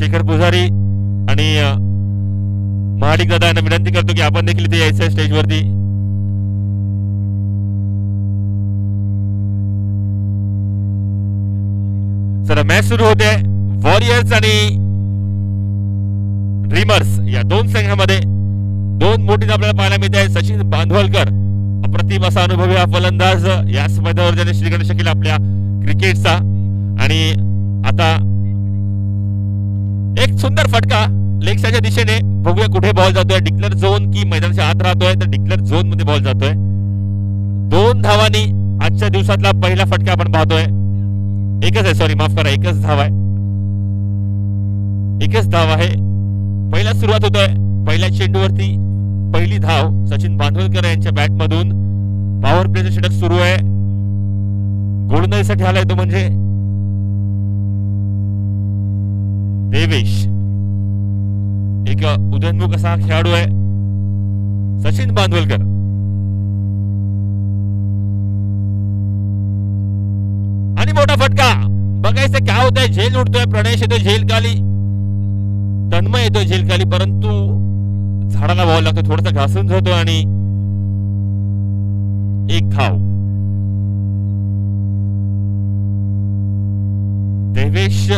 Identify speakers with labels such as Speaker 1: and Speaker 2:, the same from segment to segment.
Speaker 1: शेखर पुजारी आणि महाडिक दादा यांना विनंती करतो की आपण देखील इथे यायचं आहे स्टेजवरती. चला मॅच सुरू होते. वॉरियर्स आणि ड्रीमर्स या दोन संघामध्ये दोन मोठी आपल्याला पाहायला मिळते आहे. सचिन बांधवलकर अप्रतिम असा अनुभवी हा फलंदाज याच मैदानावर ज्याने श्रीगणेश केला आपल्या क्रिकेटचा. आणि आता एक सुंदर फटका लेग साईडच्या दिशेने. बघूया कुठे बॉल जातोय, डिक्लेअर झोन की मैदानाच्या आत राहतोय. तर डिक्लेअर झोन मध्ये बॉल जातोय. 2 धावांनी आजच्या दिवसातला पहिला फटका आपण पाहतोय. एकच आहे, सॉरी माफ करा, एकच धाव आहे. एकच धाव आहे. पहिला सुरुवात होतोय. पहिल्या चेंडूवरती पहिली धाव सचिन बांधवलकर यांच्या बॅट मधून. पॉवर प्लेचं षटक सुरू आहे. गोलंदाजीसाठी आलाय तो म्हणजे देवेश. एक उदयनमुख असा खेळाडू आहे सचिन बांधवलकर. आणि मोठा फटका. बघायचं काय होतंय. झेल उडतोय. प्रणेश येतोय झेल खाली. तन्मय येतोय झेल खाली, परंतु झाडाला बॉल लागतो. थोडासा घासून जातो आणि एक धाव. देवेश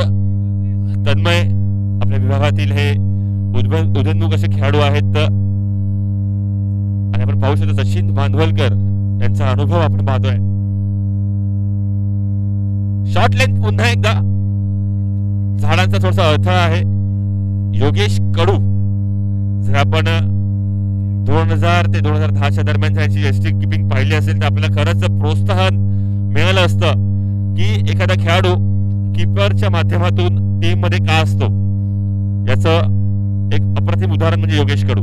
Speaker 1: तन्मय आपल्या विभागातील हे उदयनमुख असे खेळाडू आहेत. आणि आपण पाहू शकतो सचिन बांधवलकर यांचा अनुभव आपण पाहतोय. शॉर्ट लेंथ पुन्हा एकदा. झाडांचा थोडासा अडथळा आहे. योगेश कडू, जर आपण 2000 ते 2010 दरम्यान याची एसटी किपिंग पाहिली असेल तर आपल्याला खरंच प्रोत्साहन मिळालं असतं की एखादा खेळाडू कीपरच्या माध्यमातून टीम मध्ये का असतो. याचं एक अप्रतिम उदाहरण म्हणजे योगेश कडू.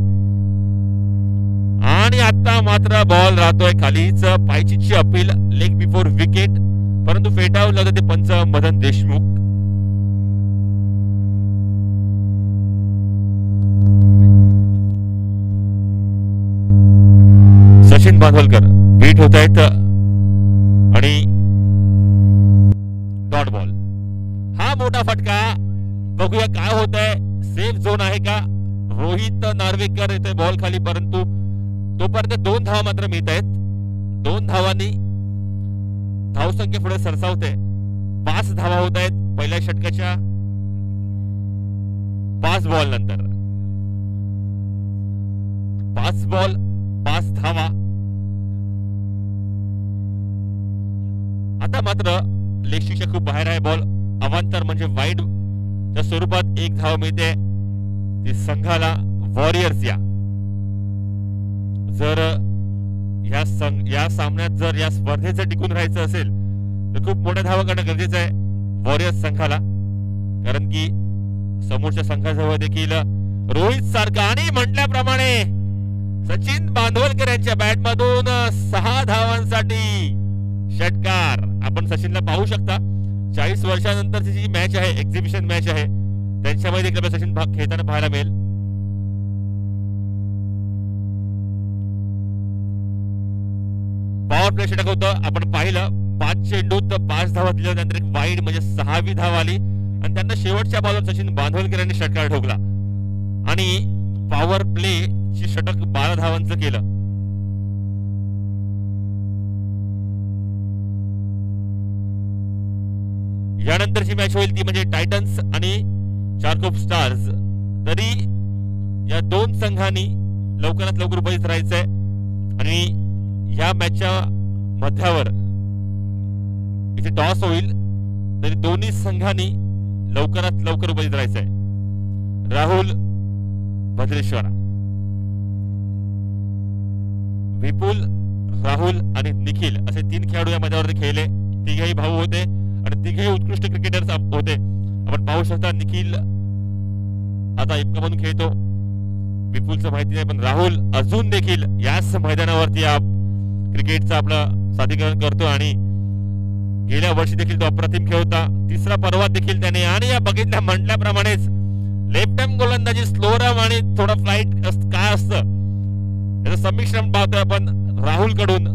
Speaker 1: आणि आता मात्र बॉल राहतोय खालीच. पायचीची अपील लेग बिफोर विकेट, परंतु फेटावलं होतं ते पंच मदन देशमुख. सचिन बांधवलकर बीट होत आहेत आणि डॉट बॉल. हा मोठा फटका. बघूया काय होत आहे. सेफ झोन आहे का. रोहित नार्वेकर येतोय बॉल खाली, परंतु तोपर्यंत 2 धावा मात्र मिळत आहेत. 2 धावांनी धावसंख्या पुढे सरसावते. 5 धावा होत आहेत पहिल्या षटकाच्या 5 बॉल नंतर. 5 बॉल 5 धावा. आता मात्र लेग खूप बाहेर आहे. बॉल अवांतर म्हणजे वाईड च्या स्वरूपात 1 धाव मिळते ती संघाला वॉरियर्स. जर या सामन्यात जर या स्पर्धेचं टिकून राहायचं असेल तर खूप मोठ्या धावा करणं गरजेचं आहे वॉरियर्स संघाला. कारण की समोरच्या संघाजवळ देखील रोहित सारखा आणि म्हटल्याप्रमाणे सचिन बांधवलकर यांच्या बॅट मधून 6 धावांसाठी षटकार. आपण सचिनला पाहू शकता. 40 वर्षानंतरची जी मॅच आहे, एक्झिबिशन मॅच आहे, त्यांच्यामध्ये देखील सचिन खेळताना पाहायला मिळेल. पॉवर प्ले षटक होतं. आपण पाहिलं 5 चेंडूत 5 धावा दिल्यानंतर एक वाईड म्हणजे 6वी धाव आली आणि त्यांना शेवटच्या बॉलवर सचिन बांधवलकर यांनी षटकार ठोकला आणि पॉवर प्ले ची षटक 12 धावांचं केलं. यानंतरची मॅच होईल ती म्हणजे टायटन्स आणि चारकोप स्टार्स. तरी या 2 संघांनी लवकरात लवकर उपस्थित राहायचंय आणि या मॅचच्या मध्यावर इथे टॉस होईल. तरी दोन्ही संघांनी लवकरात लवकर उपस्थित राहायचंय. राहुल भद्रेश्वरा, विपुल, राहुल आणि निखिल असे 3 खेळाडू या मैदानावरती खेळले. तिघेही भाऊ होते आणि तिघेही उत्कृष्ट क्रिकेटर्स होते. आपण पाहू शकता निखिल आता इतका म्हणून खेळतो. विपुलचं माहिती नाही, पण राहुल अजून देखील याच मैदानावरती क्रिकेटचं आपलं सादरीकरण करतो आणि गेल्या वर्षी देखील तो अप्रतिम खेळ होता. 3रा पर्वात देखील त्याने. आणि या बघितल्या म्हटल्याप्रमाणेच लेफ्ट हँड गोलंदाजी, स्लोरम आणि थोडा फ्लाइट काय असतं याचं समिश्रण पाहतोय आपण राहुल कडून.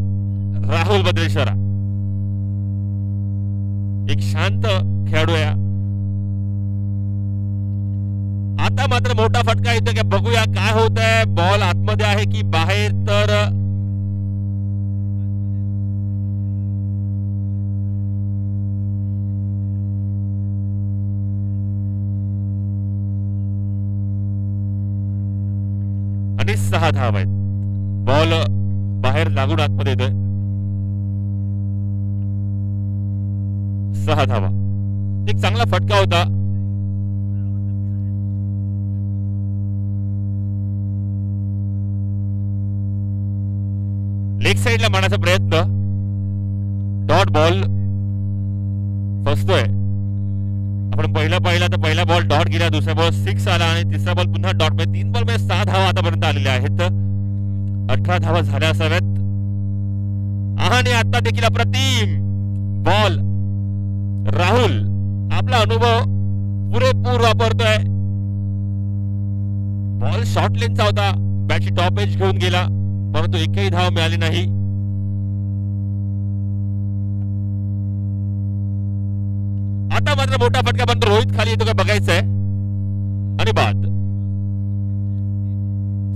Speaker 1: राहुल भद्रेश्वरा एक शांत खेळाडू आहे. आता मात्र मोठा फटका येतो की बघूया काय होत आहे. बॉल आतमध्ये आहे की बाहेर. तर आणि 6 धाव आहेत. बॉल बाहेर लागून आतमध्ये येतोय. 6 धावा. एक चांगला फटका होता. लेग साइडला मारण्याचा प्रयत्न. डॉट बॉल फसतोय. आपण पहिला तर पहिला बॉल डॉट गेला, दुसरा बॉल 6 आला आणि तिसरा बॉल पुन्हा डॉट मध्ये. 3 बॉल मध्ये 6 धावा आतापर्यंत आलेल्या आहेत. 18 धावा झाल्या असाव्यात. आणि आता देखील अप्रतिम बॉल. राहुल आपला अनुभव पुरेपूर वापरतोय. बॉल शॉर्ट लेनचा होता. बॅटची टॉप एज घेऊन गेला, परंतु एकही धाव मिळाली नाही. आता मात्र मोठा फटका बंद. रोहित खाली येतो का बघायचंय. आणि बाद.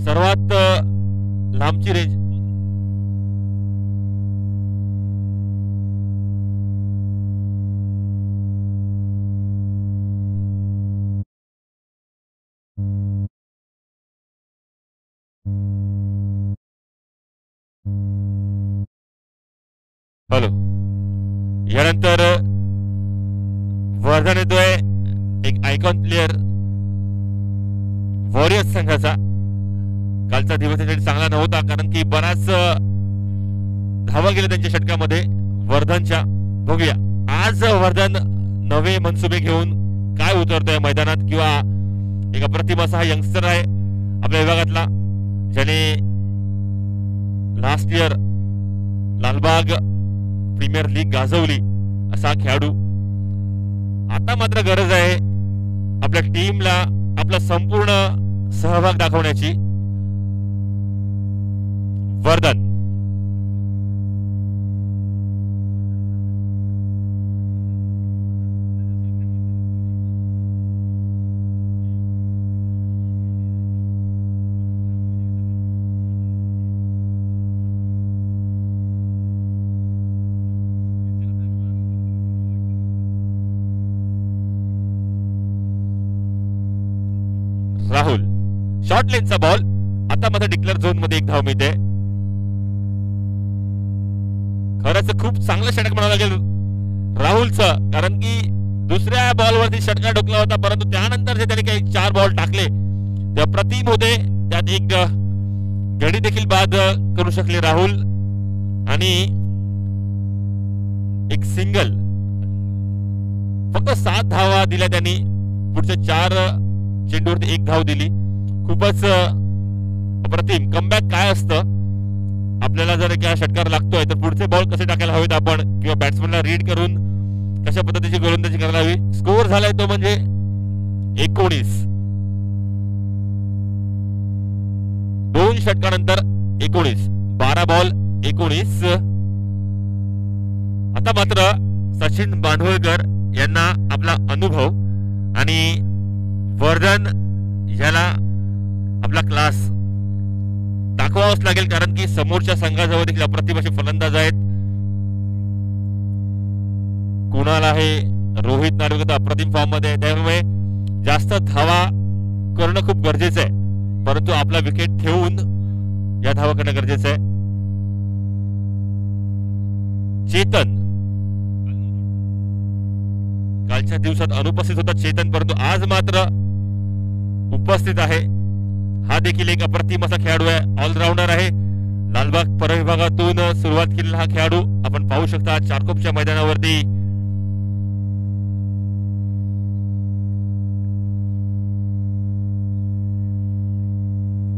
Speaker 1: सर्वात लांबची रेंज. हॅलो. यानंतर वर्धन येतोय, एक आयकॉन प्लेअर वॉरियर्स संघाचा. कालचा दिवस त्यासाठी चांगला नव्हता, कारण की बराच धावा गेल्या त्यांच्या षटकामध्ये वर्धनच्या. बघूया आज वर्धन नवे मनसुबे घेऊन काय उतरतोय मैदानात, किंवा एक अप्रतिम असा हा यंगस्टर आहे आपल्या विभागातला, ज्याने last year Lalbaug premier league गाजवली असा खेळाडू. आता मात्र गरज आहे आपल्या टीमला आपला संपूर्ण सहभाग दाखवण्याची. वर्धन राहुल शॉर्ट लेनचा बॉल. आता मात्र डिक्लेअर झोन मध्ये एक धाव मिळते. खरंच खूप चांगलं षटक म्हणावं लागेल राहुलचं, कारण की दुसऱ्या बॉलवरती षटका डोकला होता, परंतु त्यानंतर जे त्याने काही 4 बॉल टाकले ते अप्रतिम होते. त्यात एक गडी देखील बाद करू शकले राहुल, आणि एक सिंगल. फक्त 7 धावा दिल्या त्यांनी. पुढच्या 4 चेंडूवरती 1 धाव दिली. खूपच अप्रतिम कमबॅक. काय असतं आपल्याला जर या षटकार लागतोय तर पुढचे बॉल कसे टाकायला हवेत आपण, किंवा बॅट्समनला रीड करून कशा पद्धतीची गोलंदाजी करायला हवी. स्कोर झालाय तो म्हणजे 19. 2 षटकानंतर 19. 12 बॉल 19. आता मात्र सचिन बांधवळकर यांना आपला अनुभव आणि वर्धन याला आपला क्लास दाखवावाच लागेल, कारण की समोरच्या संघाजवळ देखील अप्रतिम असे फलंदाज आहेत. कुणाल आहे, रोहित नार्वेकर अप्रतिम फॉर्म मध्ये आहे, त्यामुळे जास्त धावा करणं खूप गरजेचं आहे, परंतु आपला विकेट ठेवून या धावा करणं गरजेचं आहे. चेतन कालच्या दिवसात अनुपस्थित होता चेतन, परंतु आज मात्र उपस्थित आहे. हा देखील एक अप्रतिम असा खेळाडू आहे, ऑलराऊंडर आहे. लालबाग परविभागातून सुरुवात केलेला हा खेळाडू आपण पाहू शकता चारकोपच्या मैदानावरती.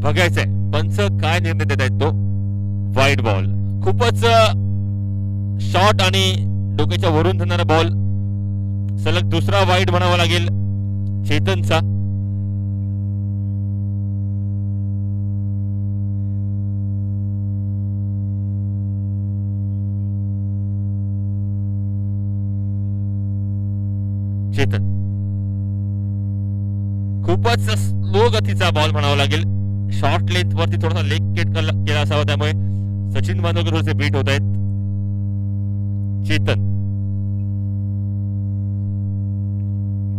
Speaker 1: बघायचंय पंच काय निर्णय देत आहेत. तो वाईड बॉल, खूपच शॉर्ट आणि डोक्याच्या वरून जाणारा बॉल. सलग दुसरा वाईड म्हणावा लागेल चेतनचा. चेतन खूपच स्लो गतीचा बॉल म्हणावा लागेल. शॉर्ट लेंथ वरती थोडासा लेग केट केला असावा, त्यामुळे सचिन बांधवकर थोडेसे बीट होत आहेत. चेतन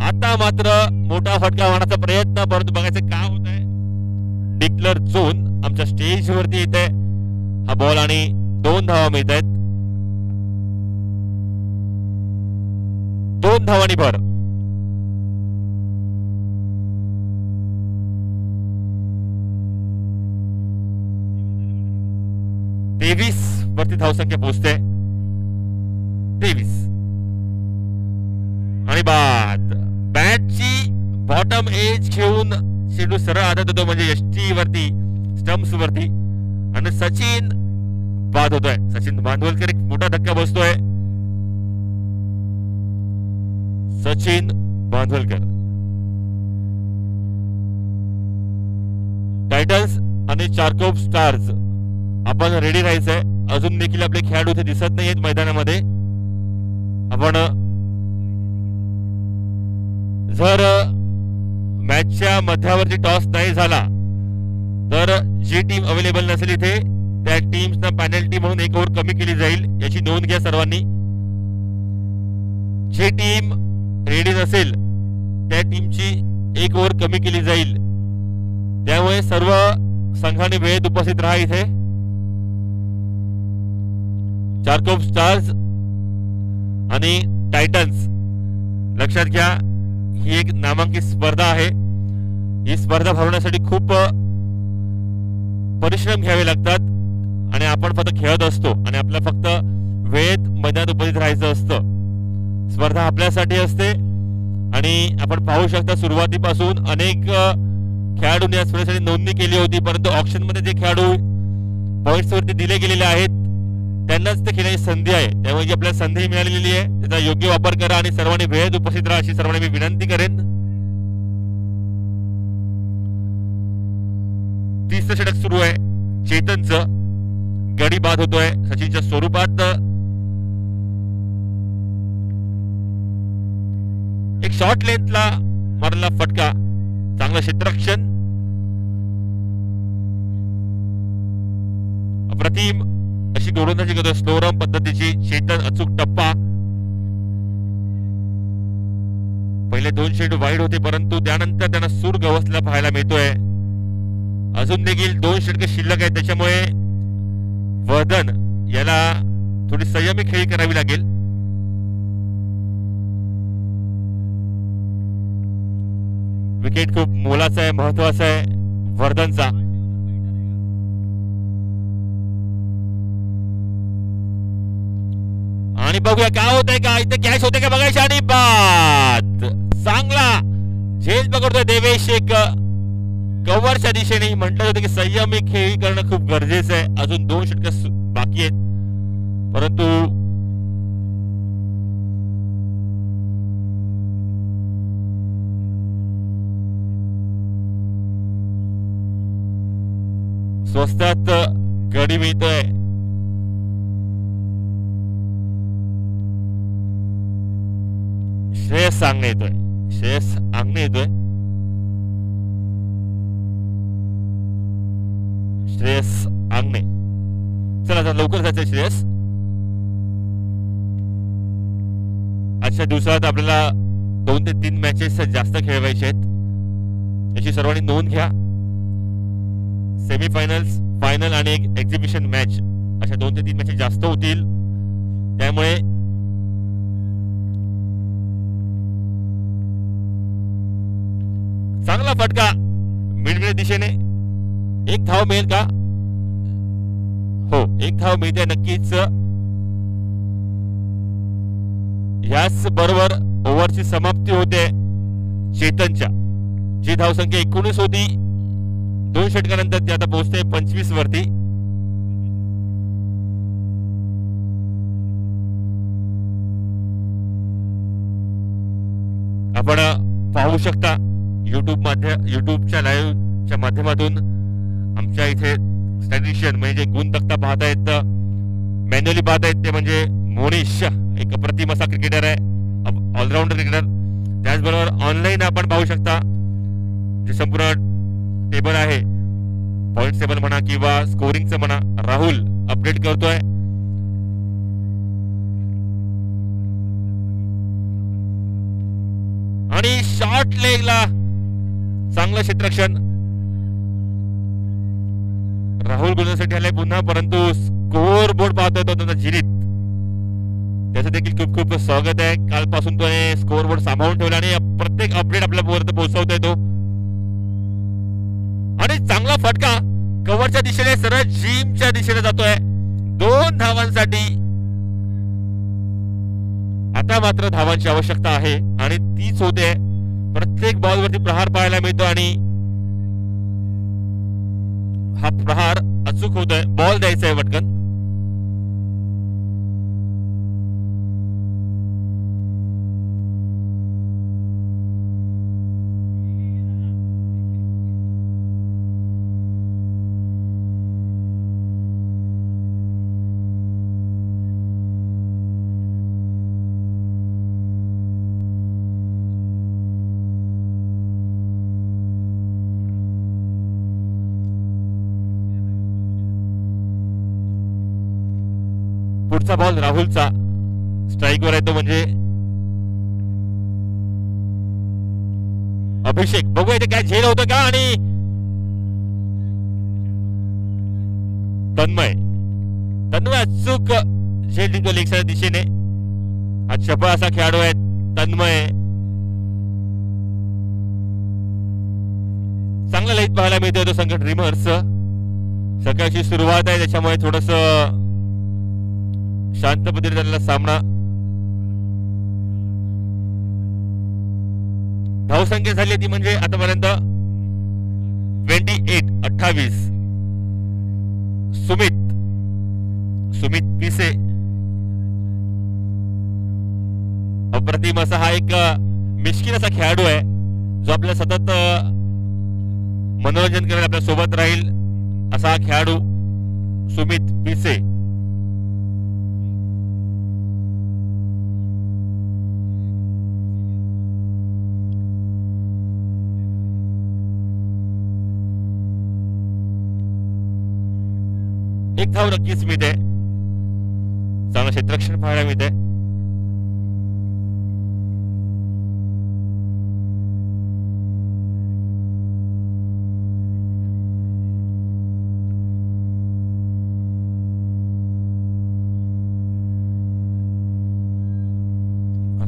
Speaker 1: आता मात्र मोठा फटका होण्याचा प्रयत्न, परंतु बघायचं काय होत आहे. डिक्लर झोन आमच्या स्टेज वरती येत आहे हा बॉल आणि 2 धावा मिळत आहेत. 2 धावांनी भर. तेवीस वरती धावसंख्या पोहोचते. 23 आणि बाद. बॅटची बॉटम एज घेऊन चेंडू सरळ आदत होतो, म्हणजे एसटी वरती, स्टम्प्स वरती, आणि सचिन बाद होतोय. सचिन बांधवलकर एक मोठा धक्का बसतोय. सचिन बांधवलकर. टायटन्स आणि चार्कोप स्टार्स आपण रेडी राहायचंय. अजून देखील आपले खेळाडू इथे दिसत नाहीयेत मैदानामध्ये. आपण जर मॅचच्या मध्यावरती टॉस नाही झाला तर जी टीम अवेलेबल नसेल इथे, त्या टीम्सना पेनल्टी म्हणून 1 ओव्हर कमी केली जाईल, याची नोंद घ्या सर्वांनी. जी टीम रेडी नसेल त्या टीमची 1 ओव्हर कमी केली जाईल. त्यामुळे सर्व संघाने वेळेत उपस्थित राहा इथे. चार्कोप स्टार्स आणि टायटन्स, लक्षात घ्या ही एक नामांकित स्पर्धा आहे. ही स्पर्धा भरवण्यासाठी खूप परिश्रम घ्यावे लागतात आणि आपण फक्त खेळत असतो आणि आपल्याला फक्त वेळेत मैदानात उपस्थित राहायचं असतं. स्पर्धा आपल्यासाठी असते आणि आपण पाहू शकता सुरुवातीपासून अनेक खेळाडूंनी या स्पर्धेसाठी नोंदणी केली होती, परंतु ऑप्शन मध्ये जे खेळाडू पॉइंट्स वरती दिले गेलेले आहेत त्यांनाच ते खेळण्याची संधी आहे. त्यामुळे जी आपल्याला संधी मिळालेली आहे त्याचा योग्य वापर करा आणि सर्वांनी वेळेत उपस्थित राहा अशी सर्वांनी मी विनंती करेन. 30चं षटक सुरू आहे. चेतनचं गडी बाद होतोय सचिनच्या स्वरूपात. एक शॉर्ट लेंथला मारलेला फटका, चांगलं क्षेत्ररक्षण, अप्रतिम अशी गोलंदाजी करतो स्लोरम पद्धतीची. चेतन अचूक टप्पा. पहिले 2 चेंडू वाईड होते, परंतु त्यानंतर त्यांना सूर गवसला पाहायला मिळतोय. अजून देखील 2 षटके शिल्लक आहेत, त्याच्यामुळे वर्धन याला थोडी संयमी खेळी करावी लागेल. विकेट खूप मोलाचा आहे, महत्वाचा आहे वर्धनचा. आणि बघूया काय होतंय का इथे, कॅच होते का बघायचं. आणि बाद. चांगला झेल पकडतोय देवेश एक कव्हरच्या दिशेने. म्हटलं होतं की संयमी खेळी करणं खूप गरजेचं आहे. अजून 2 षटक बाकी आहेत, परंतु स्वस्तात गडी मिळतोय. श्रेयस आंगणे येतोय. श्रेयस आंगणे येतोय. श्रेयस आंगणे. चला आता लवकर जायचंय श्रेयस. आजच्या दिवसात आपल्याला 2 ते 3 मॅचेस जास्त खेळवायचे आहेत, याची सर्वांनी नोंद घ्या. सेमीफायनल्स, फायनल आणि एक एक्झिबिशन मॅच अशा 2 ते 3 मॅचेस जास्त होतील. त्यामुळे चांगला फटका मिडविकेट दिशेने. 1 धाव मिळेल का? हो, 1 धाव मिळते नक्कीच. याच बरोबर ओव्हरची समाप्ती होते चेतनच्या. जी धावसंख्या 19 होती 2 षटकानंतर ती आता पोहोचते 25 वरती. आपण पाहू शकता युट्यूबच्या लाईव्हच्या माध्यमातून आमच्या इथे स्टॅटिशियन म्हणजे गुण तक्ता पाहतायत, मॅन्युअली पाहतायत ते म्हणजे मोनिश, एक अप्रतिम असा क्रिकेटर आहे, ऑलराऊंडर क्रिकेटर. त्याचबरोबर ऑनलाईन आपण पाहू शकता जे संपूर्ण टेबल आहे, पॉइंट टेबल म्हणा किंवा स्कोरिंगचं म्हणा, राहुल अपडेट करतोय. आणि शॉर्ट लेगला चांगलं क्षेत्ररक्षण राहुल गुलसाठी आले पुन्हा, परंतु स्कोर बोर्ड पाहतोय तो त्यांचा जिरीत, त्याचं देखील खूप खूप स्वागत आहे. कालपासून तो स्कोर बोर्ड सांभाळून ठेवला आणि प्रत्येक अपडेट आपल्यापर्यंत पोहोचवतोय तो. आणि चांगला फटका कव्हरच्या दिशेने सरळ जिमच्या दिशेने जातोय 2 धावांसाठी. आता मात्र धावांची आवश्यकता आहे आणि तीच होते. प्रत्येक बॉलवरती प्रहार पाहायला मिळतो आणि हा प्रहार अचूक होतोय. बॉल द्यायचा आहे पटकन. पुढचा बॉल राहुलचा स्ट्राईकवर येतो म्हणजे अभिषेक. बघूया इथे काय झेल होतं का. आणि तन्मय अचूक झेल जिंकतो लेगच्या दिशेने. हा चपळ असा खेळाडू आहे तन्मय. चांगला लईत पाहायला मिळतोय तो संघ ड्रीमर्स. सकाळची सुरुवात आहे त्याच्यामुळे थोडस शांत पद्धतीने झालेला सामना. धावसंख्या झाली ती म्हणजे आतापर्यंत 28. सुमित पिसे अप्रतिम असा हा एक मिश्किल असा खेळाडू आहे जो आपल्याला सतत मनोरंजन करेल, आपल्या सोबत राहील असा हा खेळाडू सुमित पिसे. एक धाव नक्कीच मिळते. चांगलं क्षेत्ररक्षण पाहायला मिळते.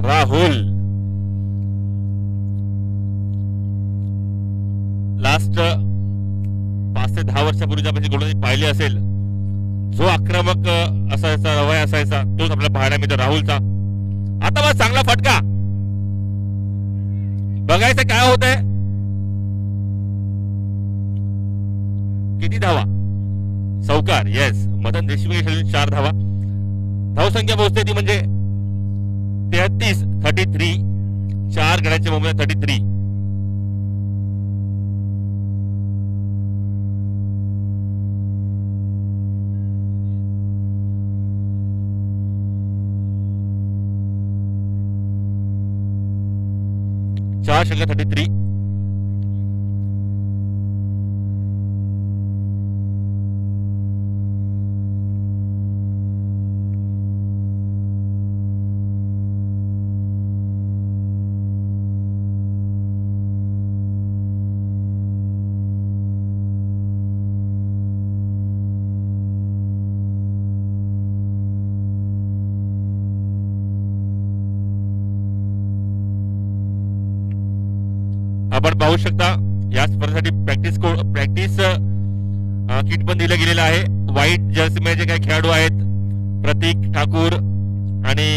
Speaker 1: राहुल लास्ट 5 ते 10 वर्षापूर्वी आपण गोलंदाजी पाहिली असेल, जो आक्रमक असायचा, रवैया असायचा, तोच आपल्याला पाहायला मिळतो राहुलचा. आता बस चांगला फटका. बघायचं काय होतंय. किती धावा. सौकार. येस, मदन देशमुख 4 धावा. धावसंख्या पोहोचते ती म्हणजे 33. 4 गड्यांच्या मुंबईत 33. चार षटक 33. आपण पाहू शकता या स्पर्धेसाठी प्रॅक्टिस किट पण दिलं गेलेलं आहे. व्हाईट जर्सी मध्ये जे काही खेळाडू आहेत, प्रतीक ठाकूर आणि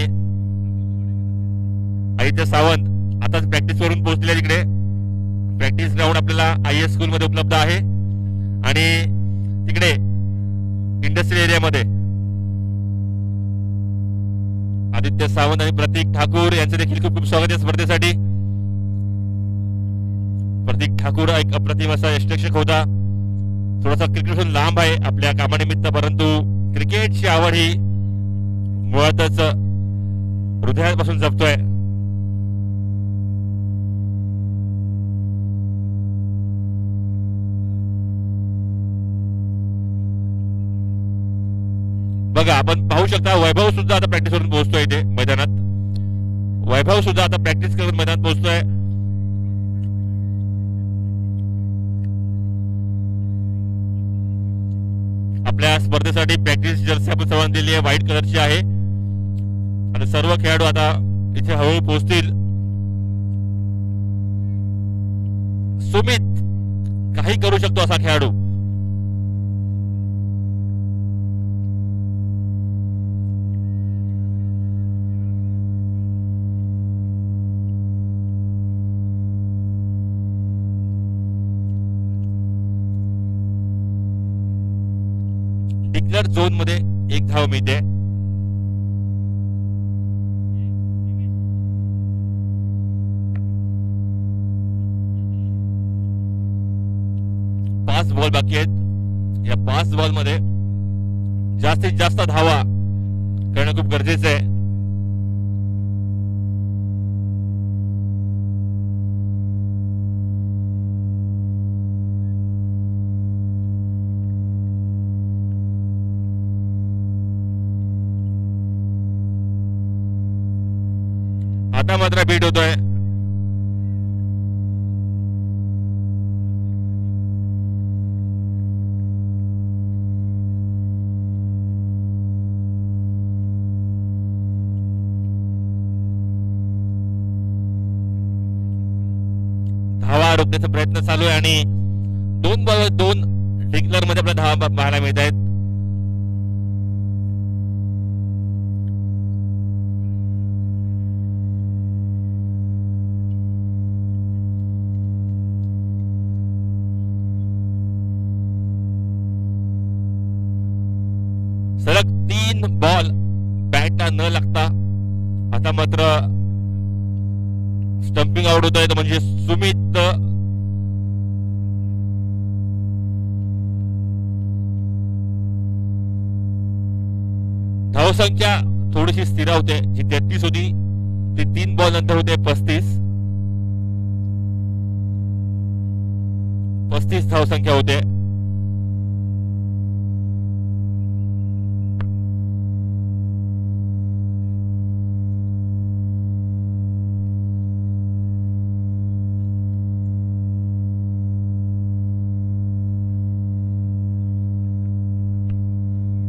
Speaker 1: आदित्य सावंत आताच प्रॅक्टिस करून पोहोचले. तिकडे प्रॅक्टिस ग्राउंड आपल्याला IS स्कूल मध्ये उपलब्ध आहे आणि तिकडे इंडस्ट्रियल एरियामध्ये आदित्य सावंत आणि प्रतीक ठाकूर यांचे देखील खूप खूप स्वागत आहे स्पर्धेसाठी. प्रतीक ठाकूर एक अप्रतिम असा यष्टिरक्षक होता. थोडासा क्रिकेटपासून लांब आहे आपल्या कामानिमित्त, परंतु क्रिकेटची आवड ही मुळातच हृदयापासून जपतोय. बघा आपण पाहू शकता वैभव सुद्धा आता प्रॅक्टिस करून पोहोचतोय इथे मैदानात. वैभव सुद्धा आता प्रॅक्टिस करून मैदानात पोहोचतोय. आपल्या स्पर्धेसाठी प्रॅक्टिस जर्सी आपण सर्वांनी दिली आहे, व्हाईट कलरची आहे आणि सर्व खेळाडू आता इथे हळूहळू पोहोचतील. सुमित काही करू शकतो असा खेळाडू. डिक्लेअर झोन मध्ये एक धाव मिळते. पाच बॉल बाकी आहेत. या 5 बॉल मध्ये जास्तीत जास्त धावा करणं खूप गरजेचं आहे. आता मात्र बीट होतोय. धावा रोखण्याचा प्रयत्न चालू आहे आणि 2 बॉल 2 डिक्लेअर मध्ये आपल्याला धावा पाहायला मिळत आहेत. सलग 3 बॉल बॅटला न लागता आता मात्र स्टंपिंग आउट होतोय. म्हणजे सुमित धावसंख्या थोडीशी स्थिर होते. जी 33 होती ती 3 बॉल नंतर होते 35 धावसंख्या होते.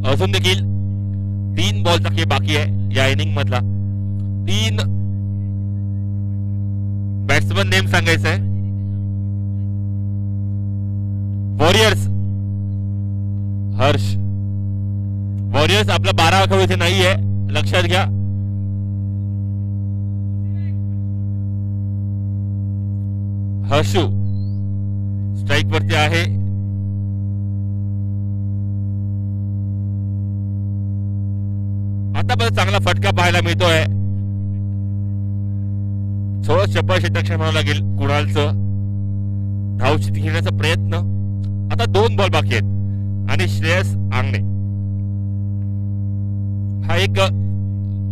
Speaker 1: अजून देखील 3 बॉलचा खेळ बाकी आहे या इनिंग मधला. 3 बॅट्समन नेम सांगायचं आहे. वॉरियर्स हर्ष. वॉरियर्स आपला 12 खेळ इथे नाहीये, लक्षात घ्या. हर्षू स्ट्राईक वरती आहे. आता पण चांगला फटका पाहायला मिळतोय. थोडं चपळ क्षेत्ररक्षण म्हणावं लागेल कुणालचं. धावचित घेण्याचा प्रयत्न. आता 2 बॉल बाकी आहेत आणि श्रेयस आंगणे हा एक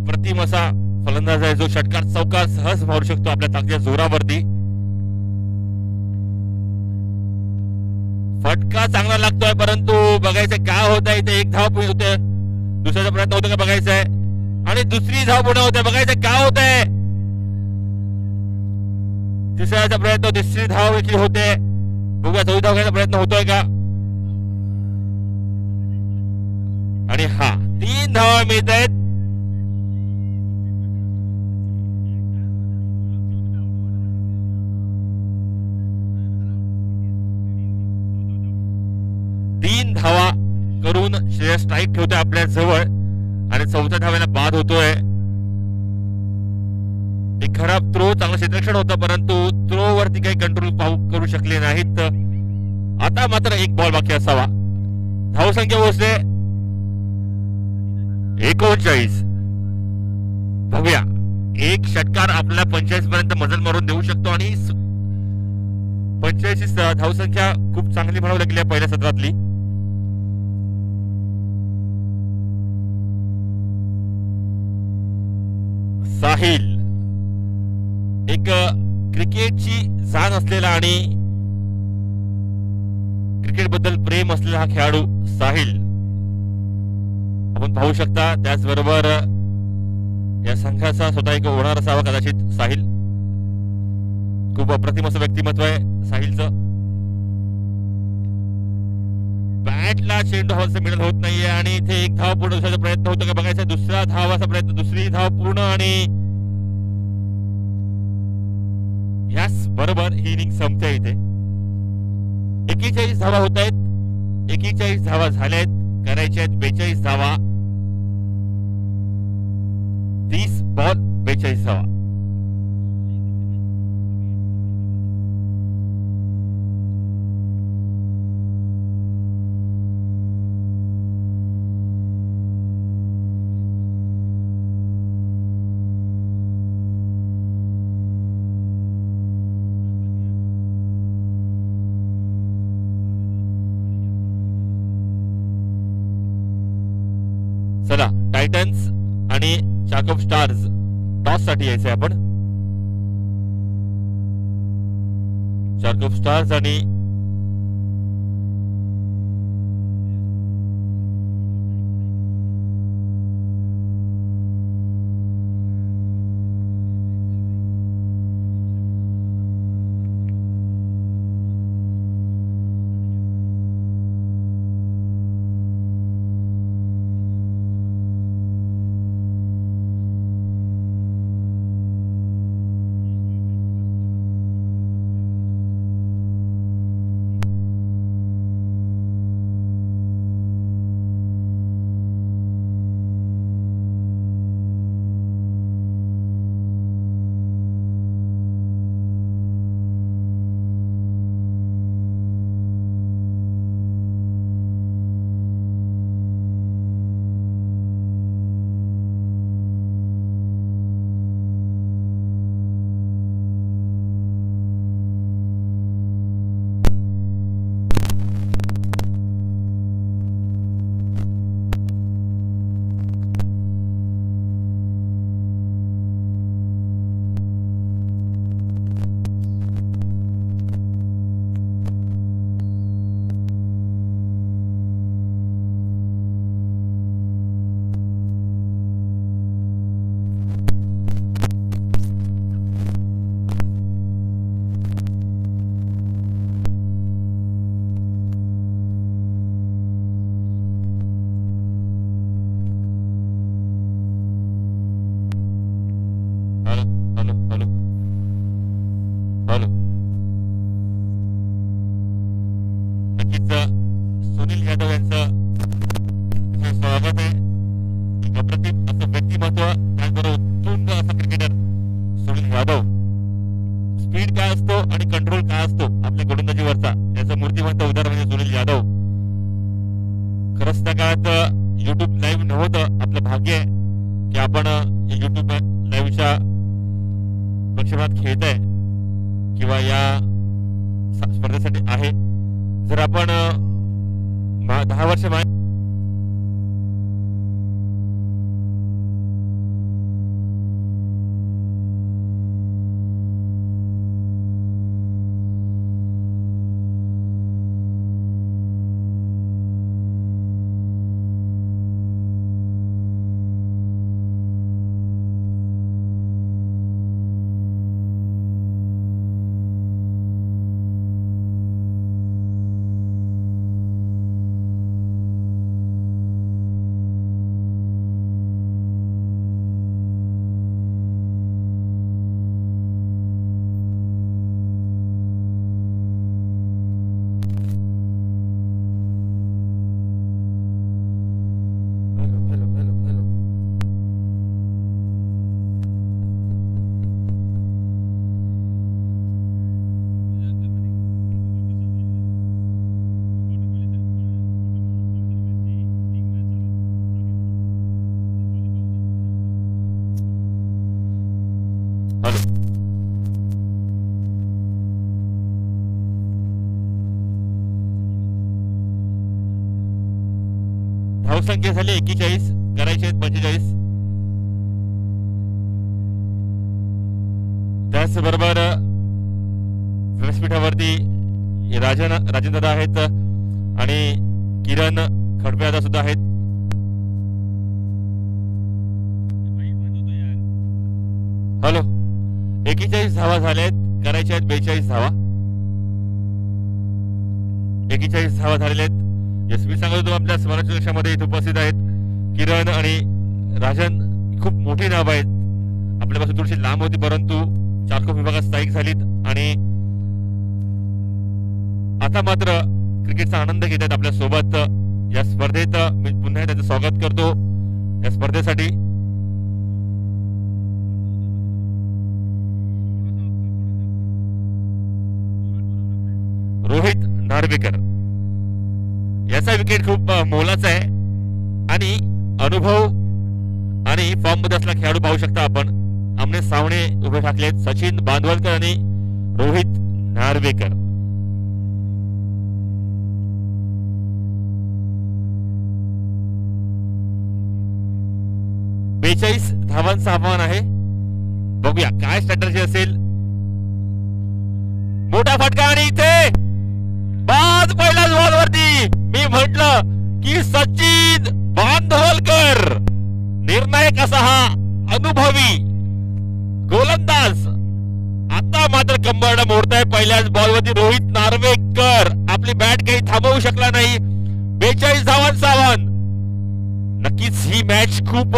Speaker 1: प्रतिम असा फलंदाज आहे जो षटकार चौकार सहज मारू शकतो आपल्या ताकदीच्या जोरावरती. फटका चांगला लागतोय परंतु बघायचं काय होत आहे. इथे 1 धाव पूर्ण होते. दुसऱ्याचा प्रयत्न होतो का बघायचं आहे आणि दुसरी धाव पूर्ण होते. बघायचं काय होत आहे. तिसऱ्याचा प्रयत्न, तिसरी धाव देखील होते. बघूया 4थी धाव घ्यायचा प्रयत्न होतोय का. आणि हा 3 धावा मिळत आहेत. धावा करून श्रेयस स्ट्राईक ठेवतोय आपल्या जवळ आणि 4थ्या धाव्याला बाद होतोय. एक खराब थ्रो, चांगलं क्षेत्ररक्षण होतं परंतु थ्रो वरती काही कंट्रोल करू शकले नाहीत. आता मात्र 1 बॉल बाकी असावा. धावसंख्या पोहोचले 39. बघूया, एक षटकार आपल्याला 45 पर्यंत मजल मारून देऊ शकतो आणि 85 धावसंख्या खूप चांगली म्हणावी लागली पहिल्या सत्रातली. साहिल एक क्रिकेटची जाण असलेला आणि क्रिकेट बद्दल प्रेम असलेला हा खेळाडू साहिल आपण पाहू शकता. त्याचबरोबर या संघाचा स्वतः एक ओनर असावा कदाचित साहिल. खूप अप्रतिम असं व्यक्तिमत्व आहे साहिलचं. बॅटला चेंडू हवाचा मिळत होत नाहीये आणि इथे एक धाव पूर्ण दुसऱ्याचा प्रयत्न होतो का बघायचा. दुसरा धावाचा प्रयत्न, दुसरी धाव पूर्ण आणि याच बरोबर ही इनिंग संपते. इथे 41 धावा होत आहेत. 41 धावा झाल्या आहेत. करायच्या आहेत 42 धावा. 30 बॉल 42 धावा. चला, टायटन्स आणि चाकप स्टार्स टॉस साठी यायचंय आपण. चाकप स्टार्स आणि सुनील यादव यांचं स्वागत आहे. अप्रतिम असं व्यक्तिमत्व, त्याचबरोबर उत्तुंग असा क्रिकेटर सुनील यादव. स्पीड काय असतो आणि कंट्रोल काय असतो आपल्या गोलंदाजीवरचा, याचं मूर्तिमंत उदाहरण म्हणजे सुनील यादव. खरंच त्या काळात युट्यूब लाईव्ह नव्हतं. आपलं भाग्य आहे की आपण युट्यूब लाईव्हच्या प्रक्षेपणात खेळत आहे किंवा या स्पर्धेसाठी आहे. जर आपण 10 वर्ष धावसंख्या झाली 41, करायचे आहेत 45. त्याचबरोबर व्यासपीठावरती राजेंद्र दादा आहेत आणि किरण खडपे दादा सुद्धा आहेत. धावा झाल्यात, करायच्या आहेत 42 धावा. 41 धावा झालेल्या आहेत. यस, मी सांगत होतो आपल्या स्मरण कक्षामध्ये इथे उपस्थित आहेत किरण आणि राजन. खूप मोठी नाव आहेत. आपल्यापासून थोडीशी लांब होती परंतु चारकोप विभागात स्थायिक झालीत आणि आता मात्र क्रिकेटचा आनंद घेत आहेत आपल्या सोबत. या स्पर्धेत मी पुन्हा त्याचं स्वागत करतो या स्पर्धेसाठी. रोहित नार्वेकर याचा विकेट खूप मोलाचा आहे आणि अनुभव आणि फॉर्म मध्ये असला खेळाडू पाहू शकता आपण. आमने सामने उभे ठाकलेत सचिन बांधवलकर आणि रोहित नार्वेकर. बेचाळीस धावांचं आव्हान आहे. बघूया काय स्ट्रॅटर्जी असेल. मोठा फटका आणि इथे बाद पहिल्याच बॉलवरती. मी म्हटलं की सचिन बांधवलकर निर्णायक असा हा अनुभवी गोलंदाज आता मात्र कंबरडा मोडताय पहिल्याच बॉलवरती. रोहित नार्वेकर आपली बॅट काही थांबवू शकला नाही. 42 धावांचं आव्हान. नक्कीच ही मॅच खूप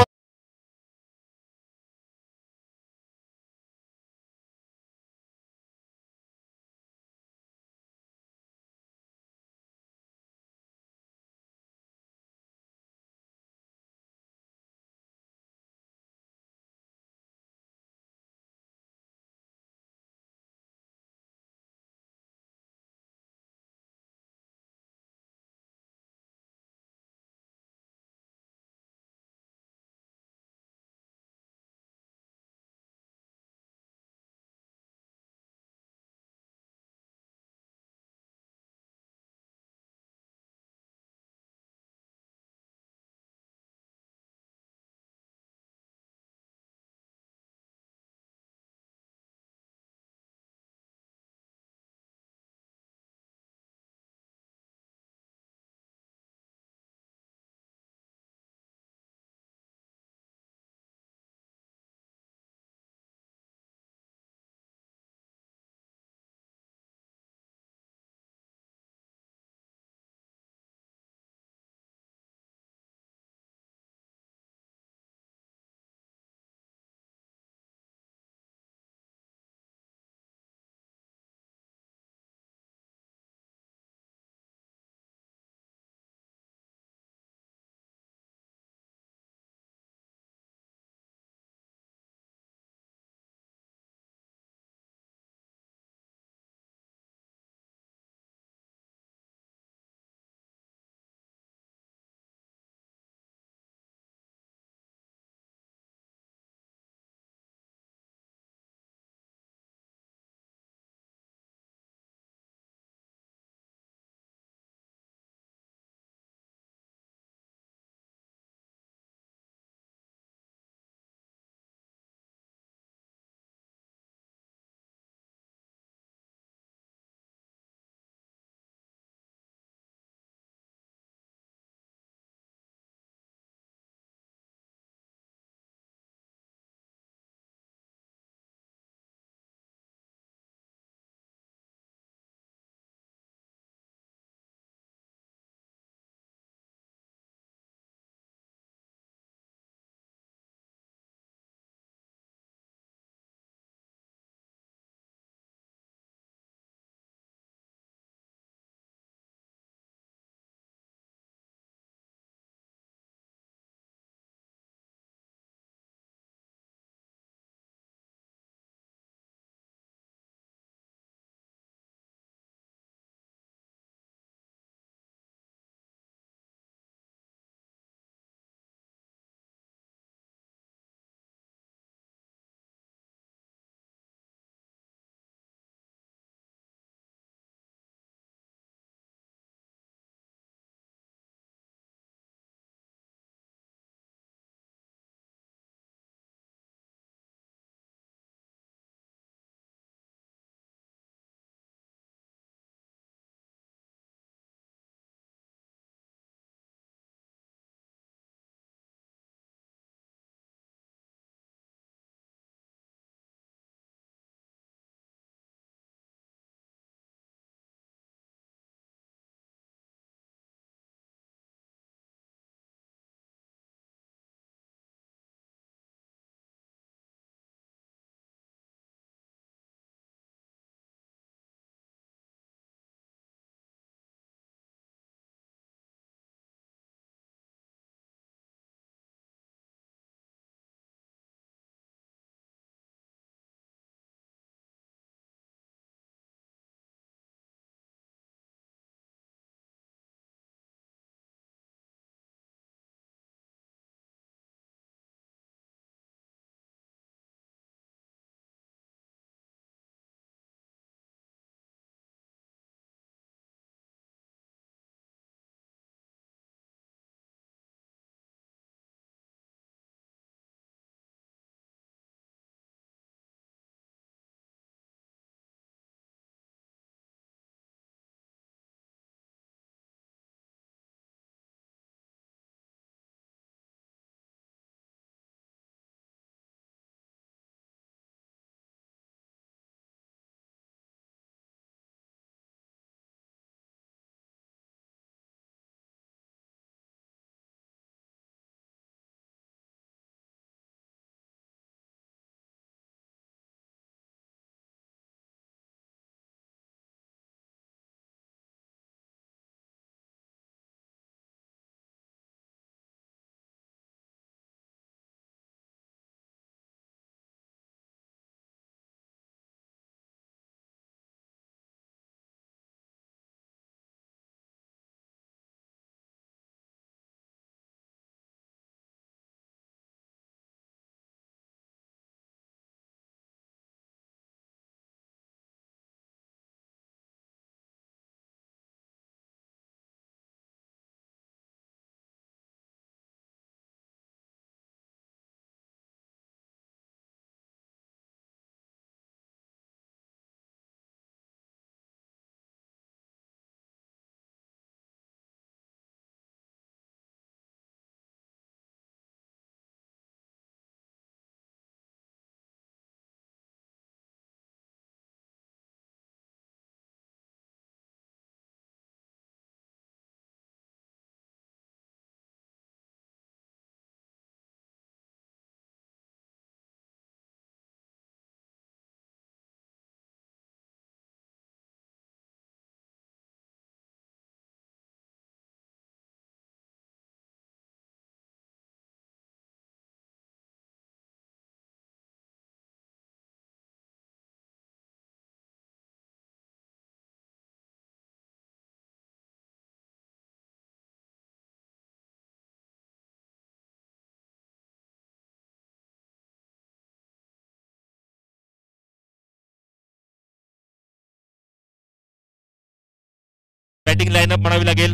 Speaker 1: बॅटिंग लाईनअप म्हणावी लागेल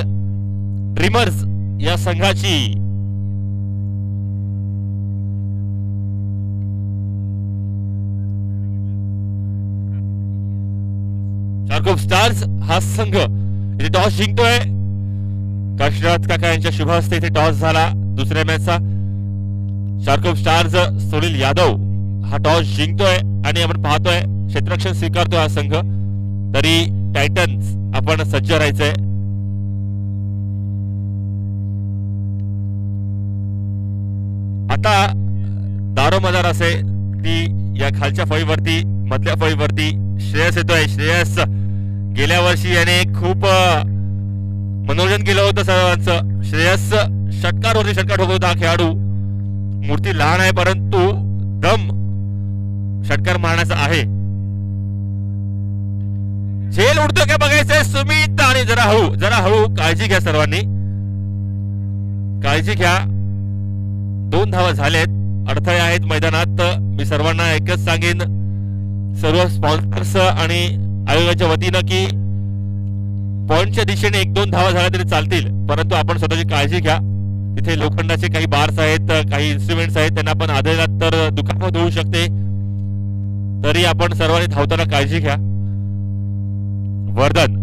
Speaker 1: ड्रीमर्स या संघाची. शार्कोप स्टार्स हा संघ इथे टॉस जिंकतोय. काशीनाथ काका यांच्या शुभ हस्ते इथे टॉस झाला दुसऱ्या मॅचचा. शार्कोप स्टार्स सुनील यादव हा टॉस जिंकतोय आणि आपण पाहतोय क्षेत्ररक्षण स्वीकारतोय हा संघ. तरी टायटन्स आपण सज्ज राहायचंय. आता दारोमदार असे ती या खालच्या फळीवरती मधल्या फळीवरती श्रेयस येतोय. श्रेयस गेल्या वर्षी याने खूप मनोरंजन केलं होतं सर्वांचं. श्रेयस षटकारवरती षटकार ठोकत होता हा खेळाडू. मूर्ती लहान आहे परंतु दम षटकार मारण्याचा आहे. झेल उडतो का बघायचंय सुमित. आणि जरा हळू काळजी घ्या सर्वांनी, काळजी घ्या. 2 धावा झालेत. अडथळे आहेत मैदानात. मी सर्वांना एकच सांगेन सर्व स्पॉन्सर्स आणि आयोगाच्या वतीनं की पॉइंटच्या दिशेने 1-2 धावा झाल्या तरी चालतील परंतु आपण स्वतःची काळजी घ्या. तिथे लोखंडाचे काही बार्स आहेत, काही इन्स्ट्रुमेंट्स आहेत, त्यांना आपण आदळलात तर दुखापत होऊ शकते. तरी आपण सर्वांनी धावताना काळजी घ्या. वर्धन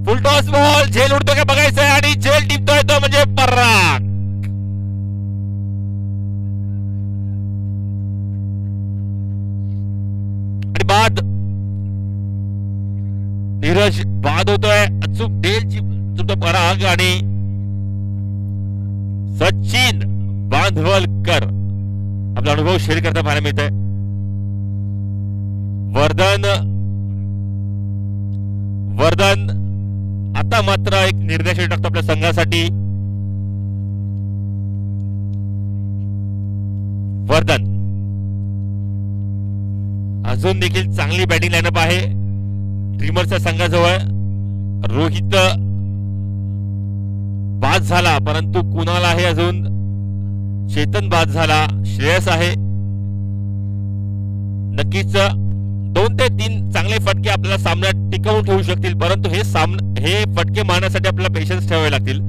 Speaker 1: फुल टॉस बॉल. झेल उडतो का बघायचंय आणि झेल टिपतोय तो म्हणजे पराग. आणि बाद नीरज बाद होतोय. अचूक झेल पराग आणि सचिन बांधवलकर आपला अनुभव शेअर करता पाहायला मिळत आहे. वर्धन आता मात्र एक निर्णय टाकतो आपल्या संघासाठी. वर्धन अजून देखील चांगली बॅटिंग लाईनअप आहे ड्रीमर्सच्या संघाजवळ. रोहित बाद झाला परंतु कुणाल आहे अजून. चेतन बाद झाला. श्रेयस आहे. नक्कीच 2 ते 3 चांगले फटके आपल्याला सामन्यात टिकवून ठेवू शकतील परंतु हे फटके मारण्यासाठी आपल्याला पेशन्स ठेवावे लागतील.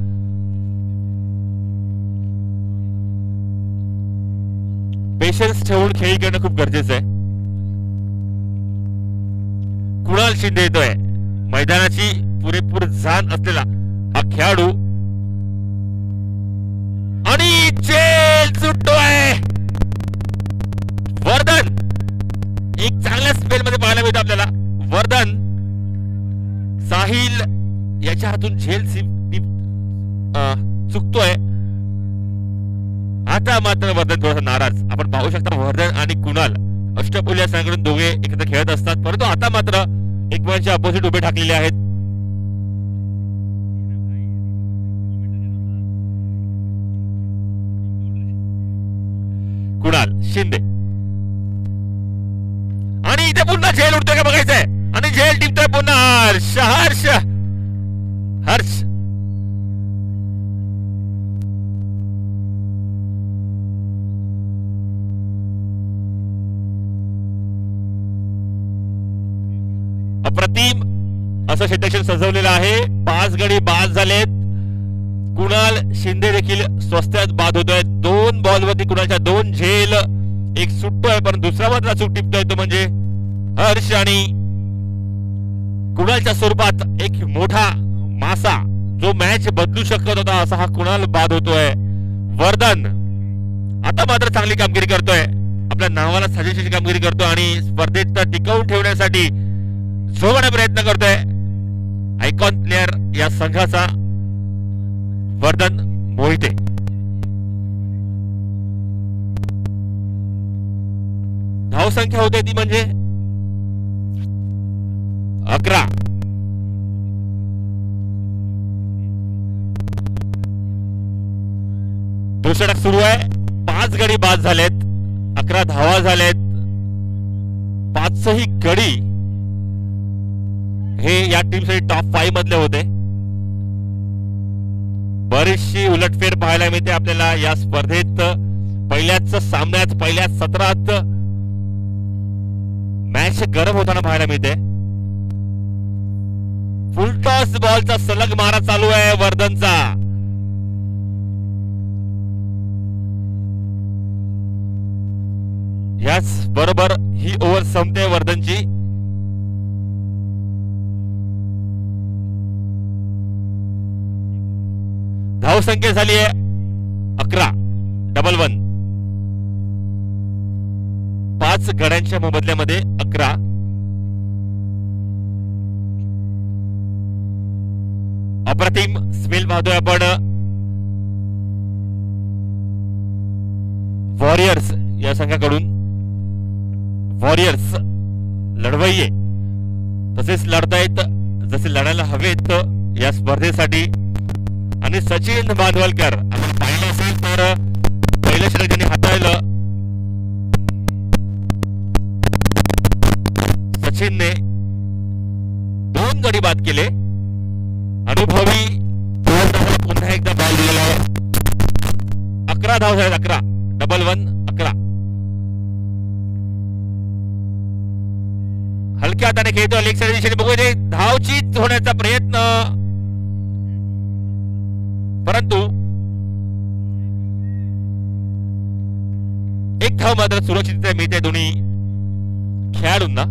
Speaker 1: पेशन्स ठेवून खेळ करणं खूप गरजेचं आहे. कुणाल शिंदे येतोय. मैदानाची पुरेपूर जाण असलेला हा खेळाडू आणि झेल सुटतोय. वर्धन एक चांगल्या स्पेल मध्ये पाहायला मिळतं आपल्याला. वर्धन साहिल याच्या हातून झेल चुकतोय. आता मात्र वर्धन थोडासा नाराज आपण पाहू शकता. वर्धन आणि कुणाल अष्टपैलू या संघाकडून दोघे एकत्र खेळत असतात परंतु आता मात्र एकमेकांच्या अपोजिट उभे ठाकलेले आहेत. कुणाल शिंदे आणि इथे पुन्हा झेल उडतोय का बघायचंय आणि झेल टिपतोय पुन्हा हर्ष. अप्रतिम असं क्षेत्ररक्षण सजवलेलं आहे. 5 गडी बाद झालेत. कुणाल शिंदे देखील स्वस्तात बाद होतोय. 2 बॉलवरती कुणालच्या 2 झेल. एक सुटतोय पण दुसरा मात्र चूक टिपतोय तो म्हणजे हर्ष. आणि कुणालच्या स्वरूपात एक मोठा मासा जो मॅच बदलू शकत होता असा हा कुणाल बाद होतोय. वर्धन आता मात्र चांगली कामगिरी करतोय. आपल्या नावाला साजेशी कामगिरी करतो आणि स्पर्धेत टिकवून ठेवण्यासाठी जोराने प्रयत्न करतोय. आयकॉन प्लेअर या संघाचा वर्धन मोहिते. धावसंख्या होते ती म्हणजे 11. दुसरा सुरू आहे. 5 गडी बाद झालेत. 11 धावा झालेत. 5ही गडी हे या टीमसाठी टॉप 5 मधले होते. बरीचशी उलटफेर पाहायला मिळते आपल्याला या स्पर्धेत. पहिल्याच सामन्यात पहिल्याच सत्रात मॅच गरम होताना पाहायला मिळते. फुलटॉस बॉलचा सलग मारा चालू आहे वर्धनचा. याच बरोबर ही ओव्हर संपते वर्धनची. धावसंख्या झाली आहे 11. डबल 1. 5 गड्यांच्या मोबदल्यामध्ये 11. अप्रतिम स्पेल पाहतोय आपण वॉरियर्स या संघाकडून. वॉरियर्स लढवय्ये तसेच लढतायत जसे लढायला हवेत या स्पर्धेसाठी. आणि सचिन बांधवलकर आपण पाहिलं असेल तर पहिलं षटक ज्यांनी हाताळलं सचिनने 2 गडी बाद केले. अनुभवी पुन्हा एकदा बॉल दिलेला आहे. 11 धाव झाले. 11. डबल 1. 11. हलक्या हाताने खेळतो लेग साइड दिशेने. बघू दे धावचीत होण्याचा प्रयत्न परंतु एक धाव मात्र सुरक्षितरित्या मिळते दोन्ही खेळाडूंना.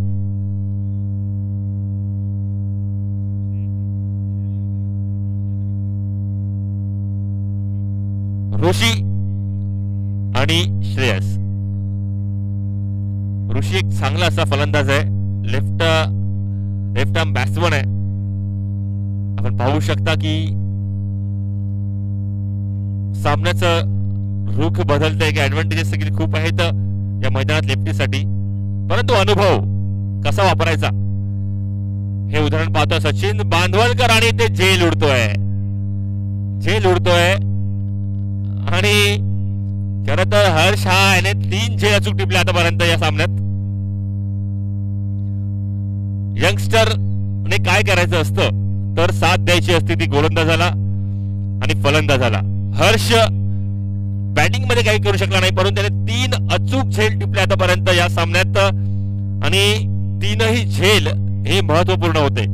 Speaker 1: ऋषी आणि श्रेयस. ऋषी एक चांगला असा फलंदाज आहे. लेफ्ट आर्म बॅट्समन आहे. आपण पाहू शकता की सामन्याचं रुख बदलतंय की ऍडव्हान्टेजेस सगळी खूप आहेत या मैदानात लेफ्टीसाठी. परंतु अनुभव कसा वापरायचा हे उदाहरण पाहतो सचिन बांधवलकर. आणि ते झेल उडतोय. आणि खरं तर हर्ष हा याने 3 झेल अचूक टिपले आतापर्यंत या सामन्यात. यंगस्टर ने काय करायचं असतं तर साथ द्यायची असते ती गोलंदाजाला आणि फलंदाजाला. हर्ष बॅटिंग मध्ये काही करू शकला नाही परंतु त्याने 3 अचूक झेल टिपले आतापर्यंत या सामन्यात. आणि 3ही झेल हे महत्वपूर्ण होते.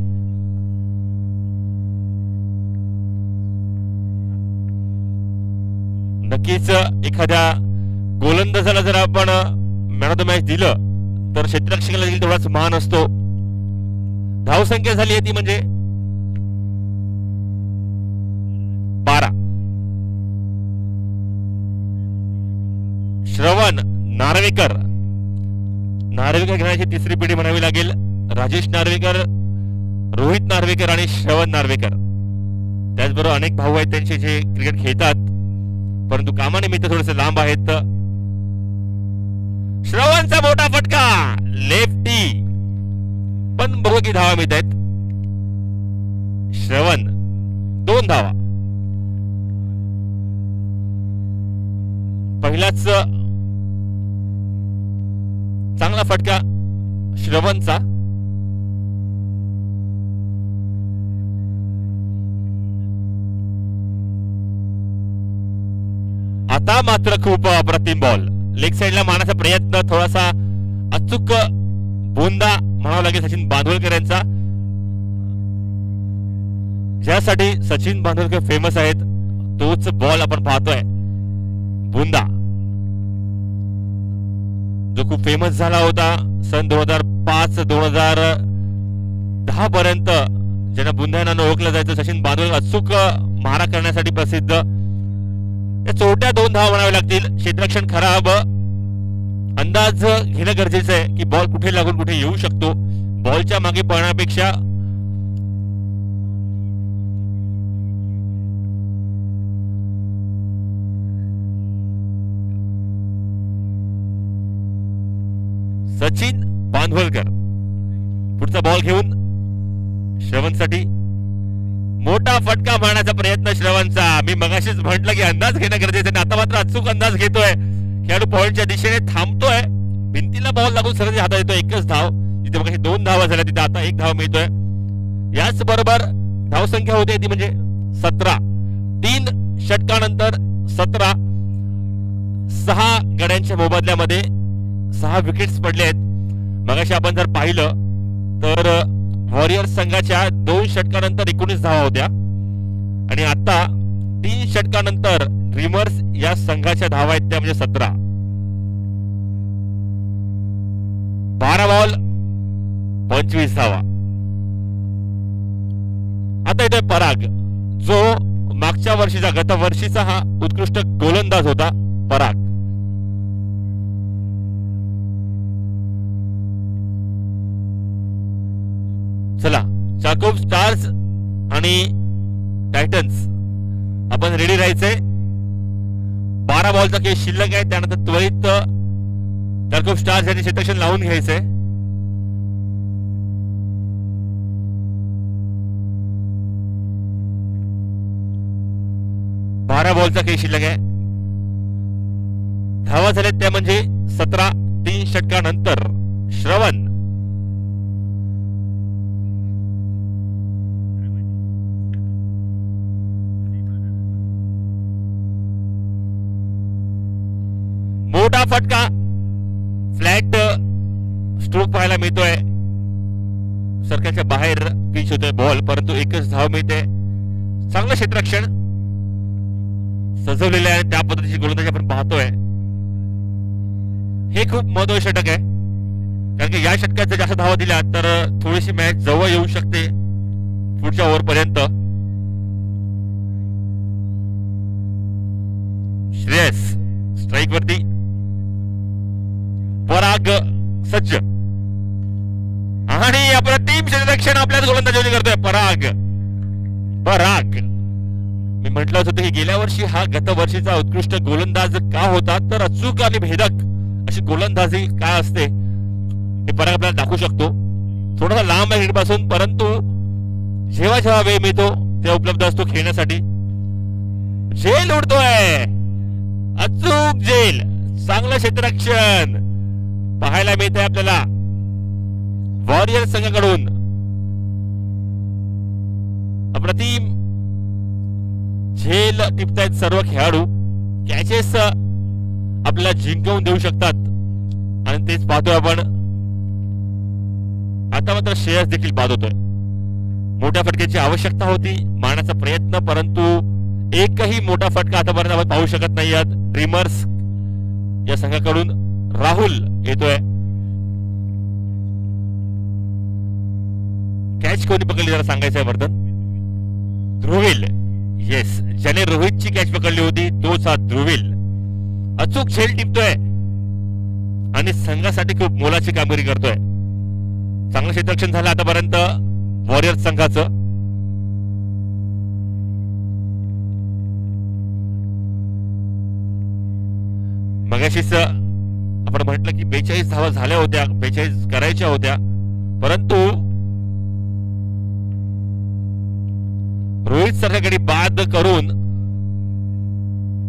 Speaker 1: नक्कीच एखाद्या गोलंदाजाला जर आपण मॅन ऑफ द मॅच दिलं तर क्षेत्ररक्षकाला देखील तेवढाच मान असतो. धावसंख्या झाली आहे ती म्हणजे 12. श्रवण नार्वेकर घेण्याची तिसरी पिढी म्हणावी लागेल. राजेश नार्वेकर, रोहित नार्वेकर आणि श्रवण नार्वेकर. त्याचबरोबर अनेक भाऊ आहेत त्यांचे जे क्रिकेट खेळतात परंतु कामानिमित्त थोडेसे लांब आहेत. श्रवणचा मोठा फटका लेफ्टी पण बघू की धावा मिळत आहेत. श्रवण 2 धावा. पहिलाच चांगला फटका श्रवणचा. आता मात्र खूप अप्रतिम बॉल. लेग साइडला मारण्याचा प्रयत्न थोडासा अचूक बोंदा म्हणावा लागेल सचिन बांधवलकर यांचा. ज्यासाठी सचिन बांधवलकर फेमस आहेत तोच बॉल आपण पाहतोय. बोंदा जो खूप फेमस झाला होता सन 2005-2010 पर्यंत ज्यांना बुंदा नावाने ओळखलं जायचं. सचिन बांधवलकर अचूक मारा करण्यासाठी प्रसिद्ध. चोट्या 2 धावा म्हणावे लागतील. क्षेत्ररक्षण खराब. अंदाज घेणं गरजेचं आहे की बॉल कुठे लागून कुठे येऊ शकतो. बॉलच्या मागे पळण्यापेक्षा सचिन बांधवलकर पुढचा बॉल घेऊन श्रवणसाठी मोठा फटका मारण्याचा प्रयत्न श्रवणचा. मी मगाशीच म्हटलं की अंदाज घेणं गरजेचं आहे. आता मात्र अचूक अंदाज घेतोय. खेळाडू पॉइंटच्या दिशेने थांबतोय. भिंतीला बॉल लागून सरळ हातात येतो. 1च धाव. जिथे मगाशी 2 धावा झाल्या तिथे आता 1 धाव मिळतोय. याच बरोबर धावसंख्या होते ती म्हणजे 17. 3 षटकानंतर 17. 6 गड्यांच्या मोबदल्यामध्ये 6 विकेट्स पडले आहेत. मगाशी आपण जर पाहिलं तर वॉरियर्स संघाच्या 2 षटकानंतर 19 धावा होत्या आणि आता 3 षटकानंतर ड्रीमर्स या संघाच्या धावा आहेत त्या म्हणजे 17. 12 बॉल 25 धावा. आता येतोय पराग, जो मागच्या वर्षीचा गत वर्षीचा हा उत्कृष्ट गोलंदाज होता. पराग चला, चाकोब स्टार्स आणि टायटन्स आपण रेडी राहायचंय. 12 बॉलचा खेळ शिल्लक आहे. त्यानंतर त्वरित चाकोब स्टार्स यांनी क्षेत्ररक्षण लावून घ्यायचंय. बॉलचा खेळ शिल्लक आहे. धावा झाल्यात त्या म्हणजे 17. 3 षटकानंतर श्रवण मोठा फटका, फ्लॅट स्ट्रोक पाहायला मिळतोय. सर्कलच्या बाहेर पिच होतोय बॉल, परंतु एकच धाव मिळते. चांगलं क्षेत्ररक्षण सजवलेलं आहे. त्या पद्धतीची गोलंदाजी आपण पाहतोय. हे खूप महत्त्वाचं षटक आहे, कारण की या षटकात जर जास्त धावा दिल्या तर थोडीशी मॅच जवळ येऊ शकते पुढच्या ओव्हर पर्यंत. श्रेयस स्ट्राईक वरती, पराग सज्ज आणि अप्रतिम क्षेत्ररक्षण आपल्याच गोलंदाजी करतोय पराग. मी म्हटलं होतं की गेल्या वर्षी हा गत वर्षीचा उत्कृष्ट गोलंदाज का होता, तर अचूक आणि भेदक अशी गोलंदाजी काय असते हे पराग आपल्याला दाखवू शकतो. थोडासा लांब आहे पासून, परंतु जेव्हा जेव्हा वेळ मिळतो तेव्हा उपलब्ध असतो खेळण्यासाठी. झेल उडतोय, अचूक झेल, चांगलं क्षेत्ररक्षण पाहायला मिळतंय आपल्याला वॉरियर्स संघाकडून. अप्रतिम झेल टिपतायत सर्व खेळाडू. कॅचेस आपल्याला जिंकवून देऊ शकतात आणि तेच पाहतोय आपण. आता मात्र श्रेयस देखील बाद होतोय. मोठ्या फटक्याची आवश्यकता होती, मारण्याचा प्रयत्न, परंतु एकही मोठा फटका आतापर्यंत आपण पाहू शकत नाही आहात. ड्रीमर्स या संघाकडून राहुल येतोय. कॅच कोणी पकडली जरा सांगायचं आहे वर्धन. ध्रुवील, येस, ज्याने रोहितची कॅच पकडली होती तोच हा ध्रुवील. अचूक झेल टिपतोय आणि संघासाठी खूप मोलाची कामगिरी करतोय. चांगलं क्षेत्ररक्षण झालं आतापर्यंत वॉरियर्स संघाचं. मगाशीच आपण म्हटलं की 42 धावा झाल्या होत्या, 42 करायच्या होत्या, परंतु रोहित सारख्या बाद करून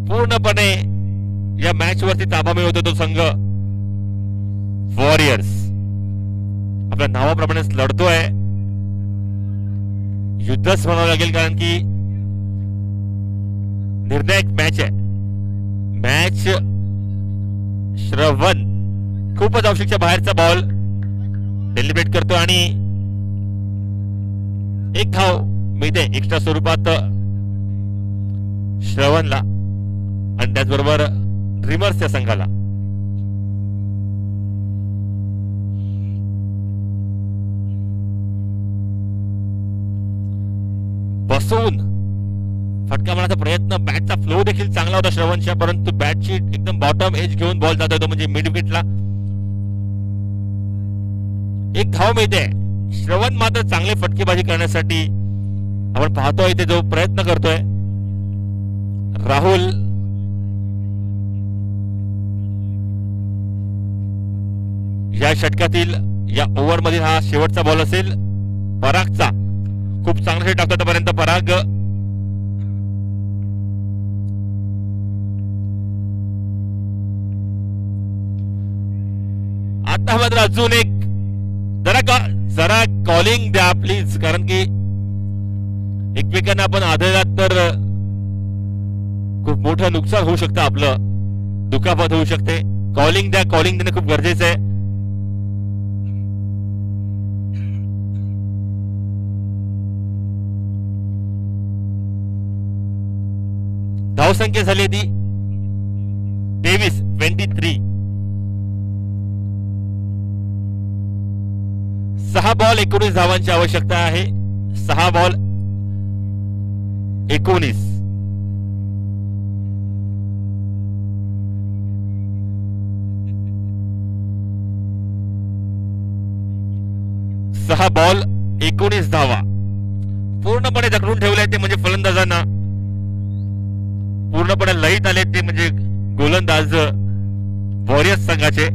Speaker 1: पूर्णपणे या मॅच वरती ताबा मिळवतो तो संघ वॉरियर्स. आपल्या नावाप्रमाणेच लढतोय. युद्धच म्हणावं लागेल, कारण की निर्णायक मॅच आहे. मॅच श्रवण खूपच आवश्यकच्या बाहेरचा बॉल डेलिब्रेट करतो आणि एक धाव मिळते एक्स्ट्रा स्वरूपात श्रवणला आणि त्याचबरोबर ड्रीमर्स या संघाला. बसून फटका मारण्याचा प्रयत्न, बॅटचा फ्लो देखील चांगला होता श्रवणच्या, परंतु बॅटची एकदम बॉटम एज घेऊन बॉल जात होता म्हणजे मिड विकेटला. एक धाव मिळते. श्रवण मात्र चांगले फटकेबाजी करण्यासाठी आपण पाहतोय इथे जो प्रयत्न करतोय राहुल. या षटकातील या ओव्हर मधील हा शेवटचा बॉल असेल परागचा. खूप चांगला खेळ टाकतो आतापर्यंत पराग. आता मात्र अजून एक जरा कॉलिंग द्या प्लीज, कारण की एकमेकांना आपण आदळलात तर खूप मोठं नुकसान होऊ शकतं, आपलं दुखापत होऊ शकते. कॉलिंग द्या, कॉलिंग देणं खूप गरजेचं आहे. धावसंख्या झाली ती 23. 6 बॉल 19 धावांची आवश्यकता आहे. 6 बॉल 19. सहा बॉल 19 धावा पूर्णपणे जखडून ठेवले ते म्हणजे फलंदाजांना, पूर्णपणे लयीत आले ते म्हणजे गोलंदाज वॉरियर्स संघाचे.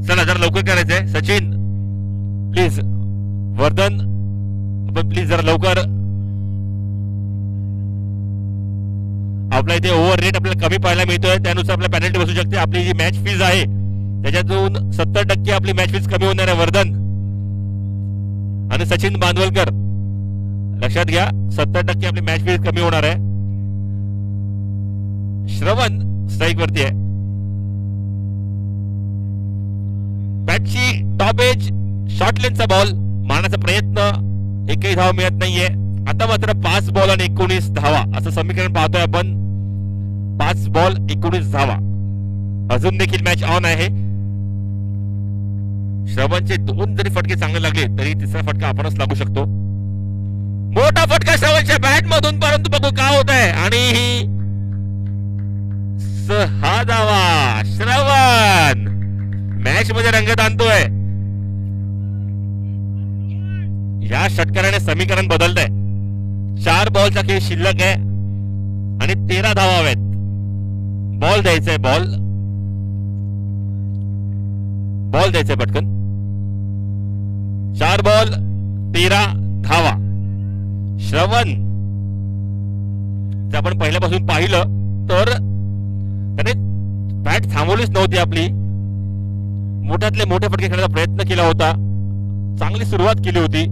Speaker 1: चला जरा लवकर करायचंय. सचिन प्लीज, वर्धन आपण प्लीज जरा लवकर. आपल्या इथे ओव्हर रेट आपल्याला कमी पाहायला मिळतोय, त्यानुसार आपल्याला पेनल्टी बसू शकते. आपली जी मॅच फीज आहे त्याच्यातून 70% आपली मॅच फीज कमी होणार आहे. वर्धन आणि सचिन बांदवलकर लक्षात घ्या, 70% आपली मॅच फीज कमी होणार आहे. श्रवण स्ट्राईक वरती आहे. बॅटची टॉप एज शॉर्ट लेनचा बॉल मारण्याचा प्रयत्न, एकही धाव मिळत नाहीये. आता मात्र 5 बॉल आणि 19 धावा असं समीकरण पाहतोय आपण. 5 बॉल 19 धावा. अजून देखील मॅच ऑन आहे. श्रवणचे 2 जरी फटके चांगले लागले तरी तिसरा फटका आपणच लागू शकतो. मोठा फटका श्रवणच्या बॅट मधून, परंतु बघू काय होत आहे. आणि 6 धावा. श्रवण मॅच मध्ये रंगत आणतोय. या षटकाराने समीकरण बदलत आहे. 4 बॉलचा खेळ शिल्लक आहे आणि 13 धावा हव्यात. बॉल द्यायचंय, बॉल द्यायचंय पटकन. 4 बॉल 13 धावा. श्रवण आपण पहिल्यापासून पाहिलं तर त्याने बॅट थांबवलीच नव्हती आपली. मोठ्यातले मोठे फटके खेळण्याचा प्रयत्न केला होता. चांगली सुरुवात केली होती.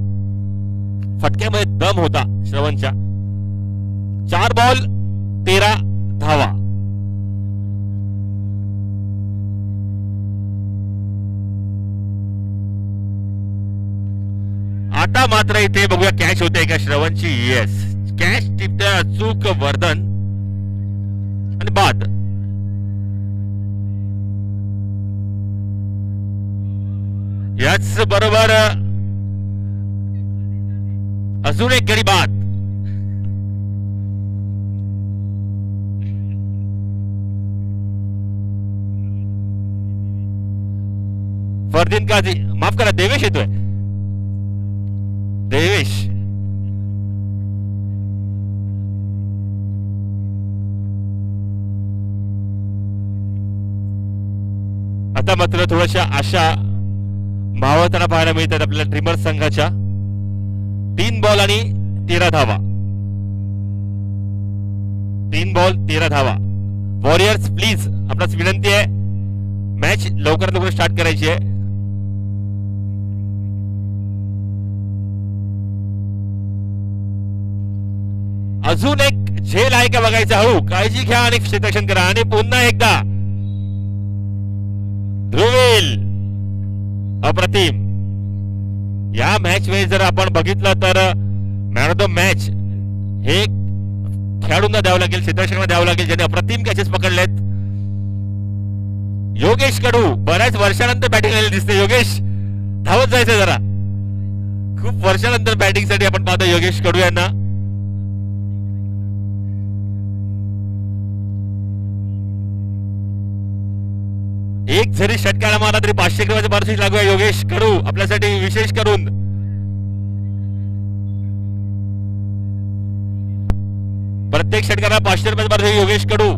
Speaker 1: फटक्यामध्ये दम होता श्रवणच्या. 4 बॉल 13 धावा. आता मात्र इथे बघूया कॅच होते का श्रवणची. येस, कॅच टिपते अचूक वर्धन आणि बाद. याच बरोबर अजून एक गडी बाद. फरदीन काझी, माफ करा देवेश येतोय. देवेश आता मात्र थोड्याशा आशा मावळताना पाहायला मिळतात आपल्याला ड्रीमर संघाच्या. 3 बॉल आणि 13 धावा. 3 बॉल 13 धावा. वॉरियर्स प्लीज आपणास विनंती आहे, मॅच लवकरात लवकर स्टार्ट करायची आहे. अजून एक झेल आहे का बघायचं. हळू काळजी घ्या आणि क्षेत्ररक्षण करा. आणि पुन्हा एकदा ध्रुवील अप्रतिम. या मॅच मध्ये जर आपण बघितलं तर मॅन ऑफ द मॅच हे खेळाडूंना द्यावं लागेल, क्षेत्ररक्षकांना द्यावं लागेल ज्यांनी अप्रतिम कॅचेस पकडलेत. योगेश कडू बऱ्याच वर्षानंतर बॅटिंग आलेली दिसते. योगेश धावत जायचं जरा. खूप वर्षानंतर बॅटिंग साठी आपण पाहतो योगेश कडू यांना. एक जरी षटकाला मारला तरी 500 किलोमीटर पारितोषिक लागू आहे योगेश कडू आपल्यासाठी विशेष करून. प्रत्येक षटकाला 500 रुपये पारितोषिक योगेश कडू.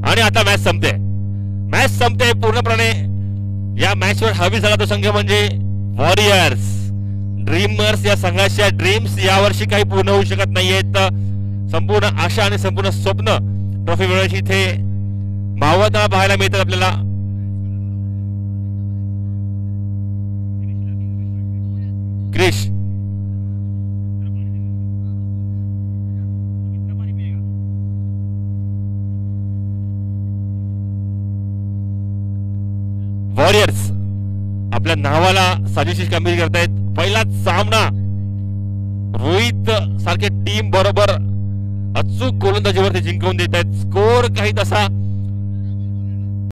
Speaker 1: आणि आता मॅच संपते पूर्णपणे. या मॅच वर हवी झाला तो संघ म्हणजे वॉरियर्स. ड्रीमर्स या संघाच्या ड्रीम्स यावर्षी काही पूर्ण होऊ शकत नाहीयेत. संपूर्ण आशा आणि संपूर्ण स्वप्न ट्रॉफी मिळवण्याची इथे मावळताना पाहायला मिळतात आपल्याला. क्रिश वॉरियर्स आपल्या नावाला साजेशी कामगिरी करतायत. पहिलाच सामना रोहित सारखे टीम बरोबर अचूक गोलंदाजीवरती जिंकवून देत आहेत. स्कोर काही तसा